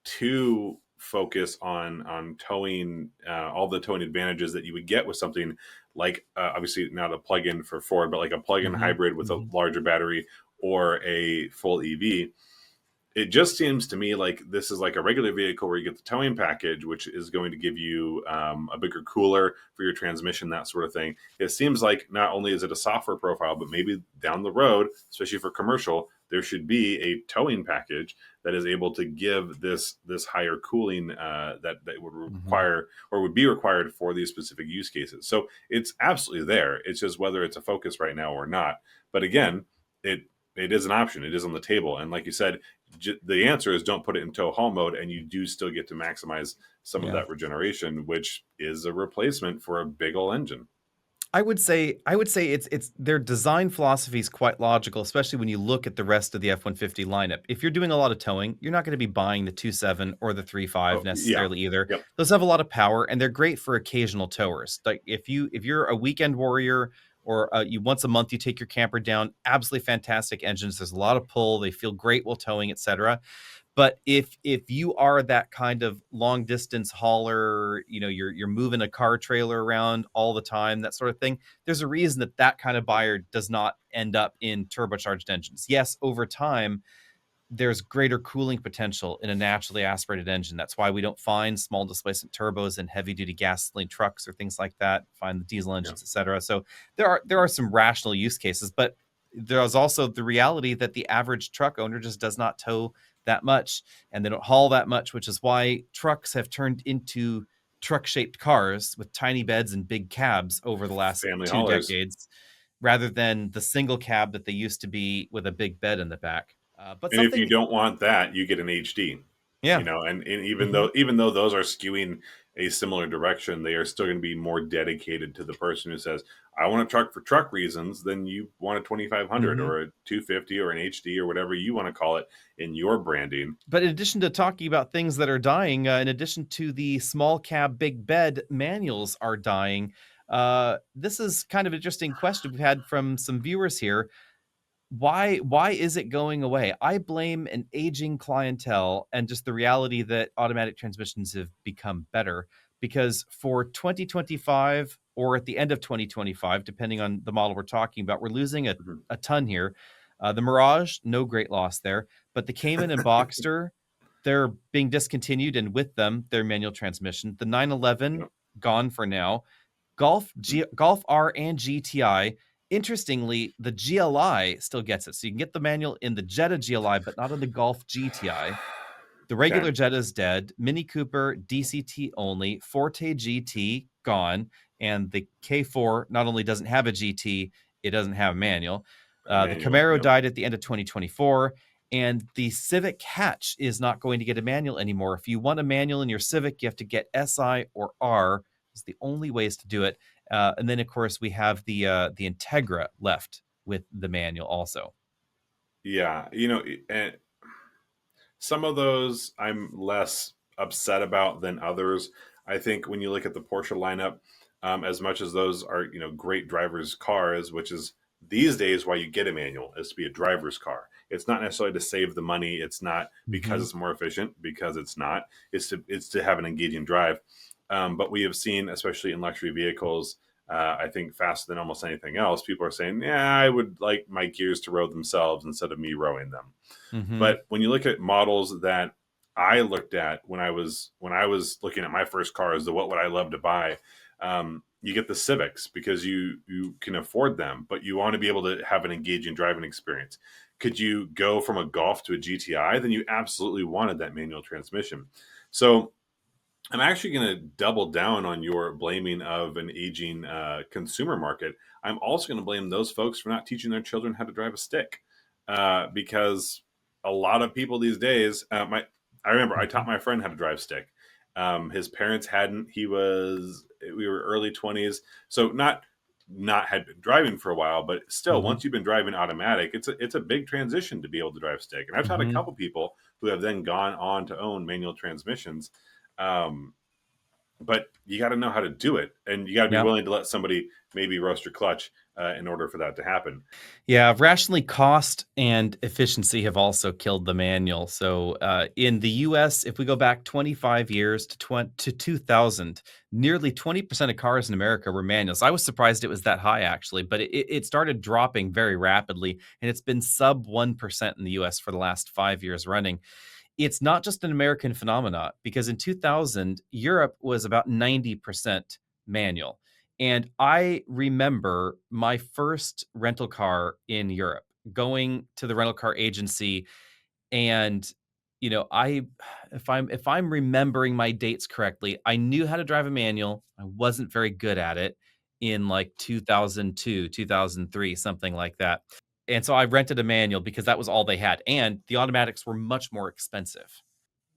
to focus on towing, all the towing advantages that you would get with something like, obviously not a plug-in for Ford, but like a plug-in Mhm. hybrid with a Mhm. larger battery or a full EV. It just seems to me like this is like a regular vehicle where you get the towing package, which is going to give you a bigger cooler for your transmission, that sort of thing. It seems like not only is it a software profile, but maybe down the road, especially for commercial, there should be a towing package that is able to give this higher cooling, that would Mhm. require or would be required for these specific use cases. So it's absolutely there. It's just whether it's a focus right now or not. But again, it it is an option. It is on the table, and like you said, the answer is don't put it in tow haul mode, and you do still get to maximize some of Yeah. that regeneration, which is a replacement for a big old engine. I would say it's their design philosophy is quite logical, especially when you look at the rest of the F-150 lineup. If you're doing a lot of towing, you're not going to be buying the 2.7 or the 3.5 Oh yeah, necessarily either. yep. Those have a lot of power and they're great for occasional towers. Like if you're a weekend warrior or you once a month you take your camper down. Absolutely fantastic engines. There's a lot of pull. They feel great while towing, etc. But if you are that kind of long distance hauler, you're moving a car trailer around all the time, that sort of thing, there's a reason that that kind of buyer does not end up in turbocharged engines. Yes, over time, there's greater cooling potential in a naturally aspirated engine. That's why we don't find small displacement turbos in heavy duty gasoline trucks or things like that. Find the diesel Yeah. engines, etc. So there are some rational use cases, but there's also the reality that the average truck owner just does not tow that much, and they don't haul that much, which is why trucks have turned into truck-shaped cars with tiny beds and big cabs over the last Family 2 haulers. decades, rather than the single cab that they used to be with a big bed in the back. But And if you something, don't want that, you get an HD. yeah. And even Mhm. though those are skewing a similar direction, they are still going to be more dedicated to the person who says, "I want a truck for truck reasons." Then you want a 2500 Mhm. or a 250 or an HD or whatever you want to call it in your branding. But in addition to talking about things that are dying, in addition to the small cab, big bed manuals are dying. This is kind of an interesting question we've had from some viewers here. Why is it going away? I blame an aging clientele and just the reality that automatic transmissions have become better, because for 2025 or at the end of 2025, depending on the model we're talking about, we're losing Mhm. a ton here. The Mirage, no great loss there, but the Cayman and Boxster, they're being discontinued, and with them, their manual transmission. The 911, Yep. gone for now. Golf R and GTI. Interestingly, the GLI still gets it. So you can get the manual in the Jetta GLI, but not in the Golf GTI. The Okay. regular Jetta is dead. Mini Cooper, DCT only. Forte GT, gone. And the K4 not only doesn't have a GT, it doesn't have a manual. The Manual. Camaro Yep. died at the end of 2024. And the Civic Hatch is not going to get a manual anymore. If you want a manual in your Civic, you have to get SI or R. It's the only ways to do it. And then, of course, we have the Integra left with the manual also. Yeah. And some of those I'm less upset about than others. I think when you look at the Porsche lineup, as much as those are great drivers' cars, which is these days why you get a manual is to be a driver's car. It's not necessarily to save the money. It's not because Mm-hmm. it's more efficient, because it's not. It's to have an engaging drive. But we have seen, especially in luxury vehicles, I think faster than almost anything else, people are saying, "Yeah, I would like my gears to row themselves instead of me rowing them." Mm-hmm. But when you look at models that I looked at when I was looking at my first cars, the what would I love to buy, you get the Civics because you can afford them, but you want to be able to have an engaging driving experience. Could you go from a Golf to a GTI? Then you absolutely wanted that manual transmission. So I'm actually going to double down on your blaming of an aging consumer market. I'm also going to blame those folks for not teaching their children how to drive a stick, because a lot of people these days. I remember I Mm-hmm. taught my friend how to drive stick. His parents hadn't. We were early 20s, so not had been driving for a while, but still, Mm-hmm. once you've been driving automatic, it's a big transition to be able to drive stick. And I've taught a Mm-hmm. couple people who have then gone on to own manual transmissions. Um, but you got to know how to do it, and you got to be Yeah. willing to let somebody maybe roast your clutch in order for that to happen. Yeah, rationally, cost and efficiency have also killed the manual. So in the US, if we go back 25 years to 2000, nearly 20% of cars in America were manuals. I was surprised it was that high, actually, but it started dropping very rapidly, and it's been sub 1% in the US for the last 5 years running. It's not just an American phenomenon, because in 2000, Europe was about 90% manual. And I remember my first rental car in Europe, going to the rental car agency, and I if I'm remembering my dates correctly, I knew how to drive a manual. I wasn't very good at it in like 2002, 2003, something like that. And so I rented a manual because that was all they had, and the automatics were much more expensive.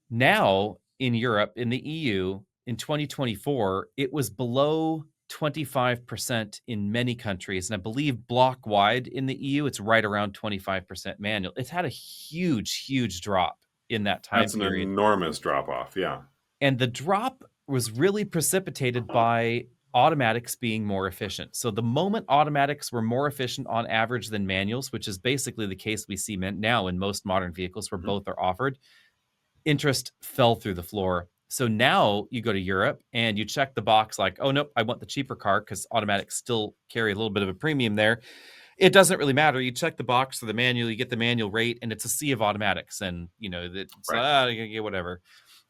Now in Europe, in the EU, in 2024, it was below 25% in many countries. And I believe block wide in the EU, it's right around 25% manual. It's had a huge, huge drop in that time That's an period. enormous drop off. Yeah. And the drop was really precipitated by automatics being more efficient. So the moment automatics were more efficient on average than manuals, which is basically the case we see now in most modern vehicles where Mhm. both are offered, interest fell through the floor. So now you go to Europe and you check the box like, oh, nope, I want the cheaper car because automatics still carry a little bit of a premium there. It doesn't really matter. You check the box for the manual, you get the manual rate, and it's a sea of automatics. And, it's Right. whatever.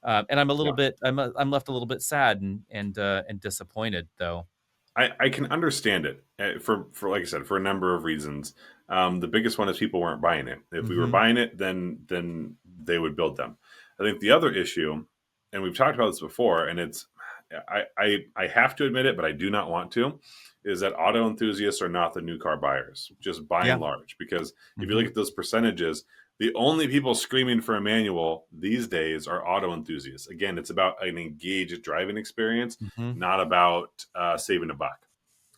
And I'm a little Yeah. bit, I'm left a little bit sad and disappointed though. I can understand it for like I said, for a number of reasons. The biggest one is people weren't buying it. If we were Hmm. buying it, then they would build them. I think the other issue, and we've talked about this before, and it's I have to admit it, but I do not want to, is that auto enthusiasts are not the new car buyers, just by and Yeah. large. Because if you Hmm. look at those percentages, the only people screaming for a manual these days are auto enthusiasts. Again, it's about an engaged driving experience, Hmm. not about saving a buck.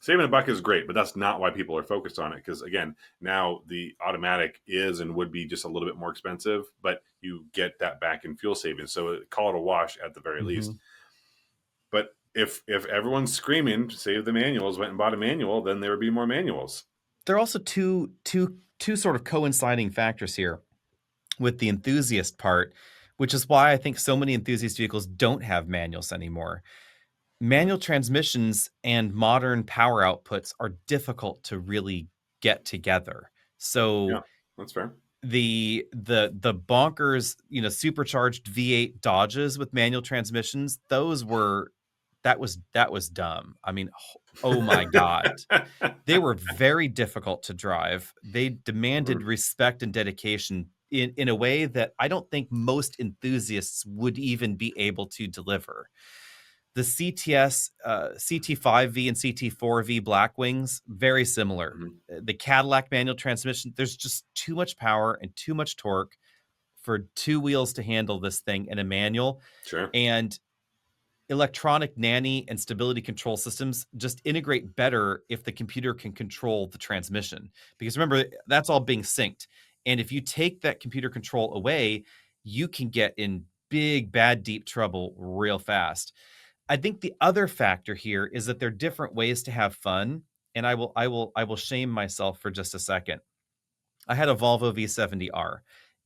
Saving a buck is great, but that's not why people are focused on it. Because again, now the automatic is and would be just a little bit more expensive, but you get that back in fuel savings. So call it a wash at the very Hmm. least. But if everyone's screaming save the manuals, went and bought a manual, then there would be more manuals. There are also two sort of coinciding factors here with the enthusiast part, which is why I think so many enthusiast vehicles don't have manuals anymore. Manual transmissions and modern power outputs are difficult to really get together. So Yeah, that's fair. the bonkers, supercharged V8 Dodges with manual transmissions, that was dumb. I mean, oh my god. They were very difficult to drive. They demanded respect and dedication in a way that I don't think most enthusiasts would even be able to deliver. The CTS, CT5V and CT4V Blackwings, very similar. Mhm. The Cadillac manual transmission, there's just too much power and too much torque for two wheels to handle this thing in a manual. Sure. And electronic nanny and stability control systems just integrate better if the computer can control the transmission. Because remember, that's all being synced. And if you take that computer control away, you can get in big, bad, deep trouble real fast. I think the other factor here is that there are different ways to have fun. And I will shame myself for just a second. I had a Volvo V70R,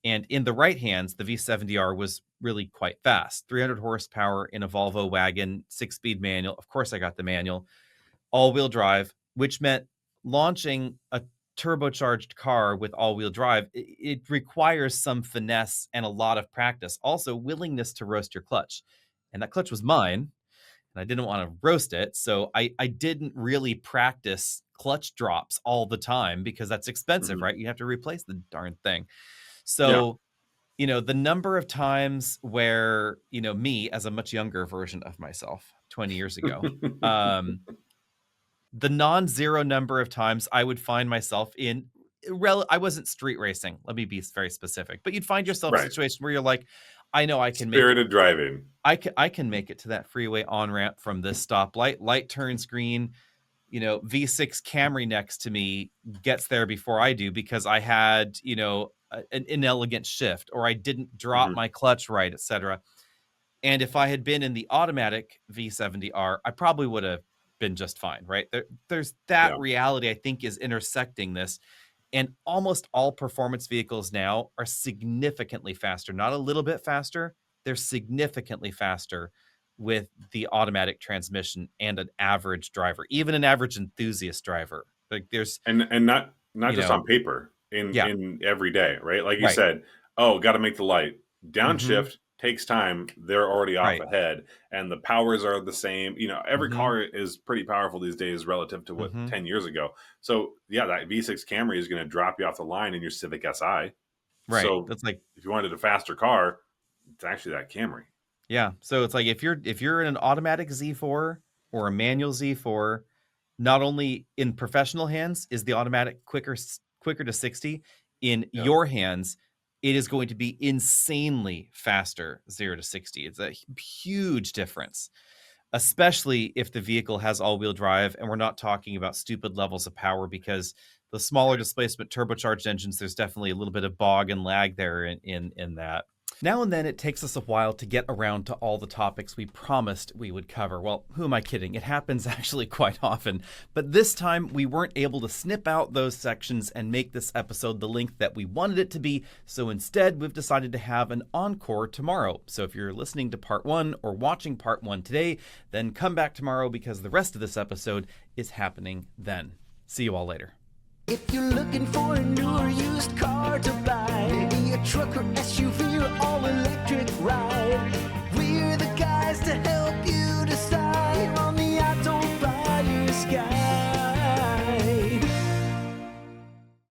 and in the right hands, the V70R was really quite fast. 300 horsepower in a Volvo wagon, 6-speed manual. Of course, I got the manual, all-wheel drive, which meant launching a turbocharged car with all-wheel drive. It requires some finesse and a lot of practice. Also, willingness to roast your clutch, and that clutch was mine and I didn't want to roast it. So I didn't really practice clutch drops all the time because that's expensive, Mhm. right? You have to replace the darn thing. Yeah. So, the number of times where, me as a much younger version of myself 20 years ago, um, the non-zero number of times I would find myself in I wasn't street racing. Let me be very specific, but you'd find yourself in a Right. situation where you're like, I know I can make it Spirited driving. I can make it to that freeway on ramp from this stoplight. Light turns green. V6 Camry next to me gets there before I do because I had, an inelegant shift or I didn't drop Mhm. my clutch right, etc. And if I had been in the automatic V70R, I probably would have been just fine, right? There's that Yeah. reality I think is intersecting this. And almost all performance vehicles now are significantly faster, not a little bit faster. They're significantly faster with the automatic transmission and an average driver, even an average enthusiast driver. Like there's, And not you just know, on paper, in yeah, every day, right? Like you right. said, oh, got to make the light. Hmm. Downshift takes time. They're already off Right. ahead, and the powers are the same. Every Hmm. car is pretty powerful these days relative to what Hmm. 10 years ago. So yeah, that V6 Camry is going to drop you off the line in your Civic Si. Right. So That's like, if you wanted a faster car, it's actually that Camry. yeah. So it's like if you're in an automatic Z4 or a manual Z4, not only in professional hands is the automatic quicker to 60, in Yeah. your hands it is going to be insanely faster 0 to 60. It's a huge difference, especially if the vehicle has all-wheel drive and we're not talking about stupid levels of power because the smaller Right. displacement turbocharged engines, there's definitely a little bit of bog and lag there in that. Now and then it takes us a while to get around to all the topics we promised we would cover. Well, who am I kidding? It happens actually quite often. But this time we weren't able to snip out those sections and make this episode the length that we wanted it to be. So instead, we've decided to have an encore tomorrow. So if you're listening to part 1 or watching part 1 today, then come back tomorrow because the rest of this episode is happening then. See you all later. If you're looking for a new or used car to buy, maybe a truck or SUV or all-electric ride, we're the guys to help you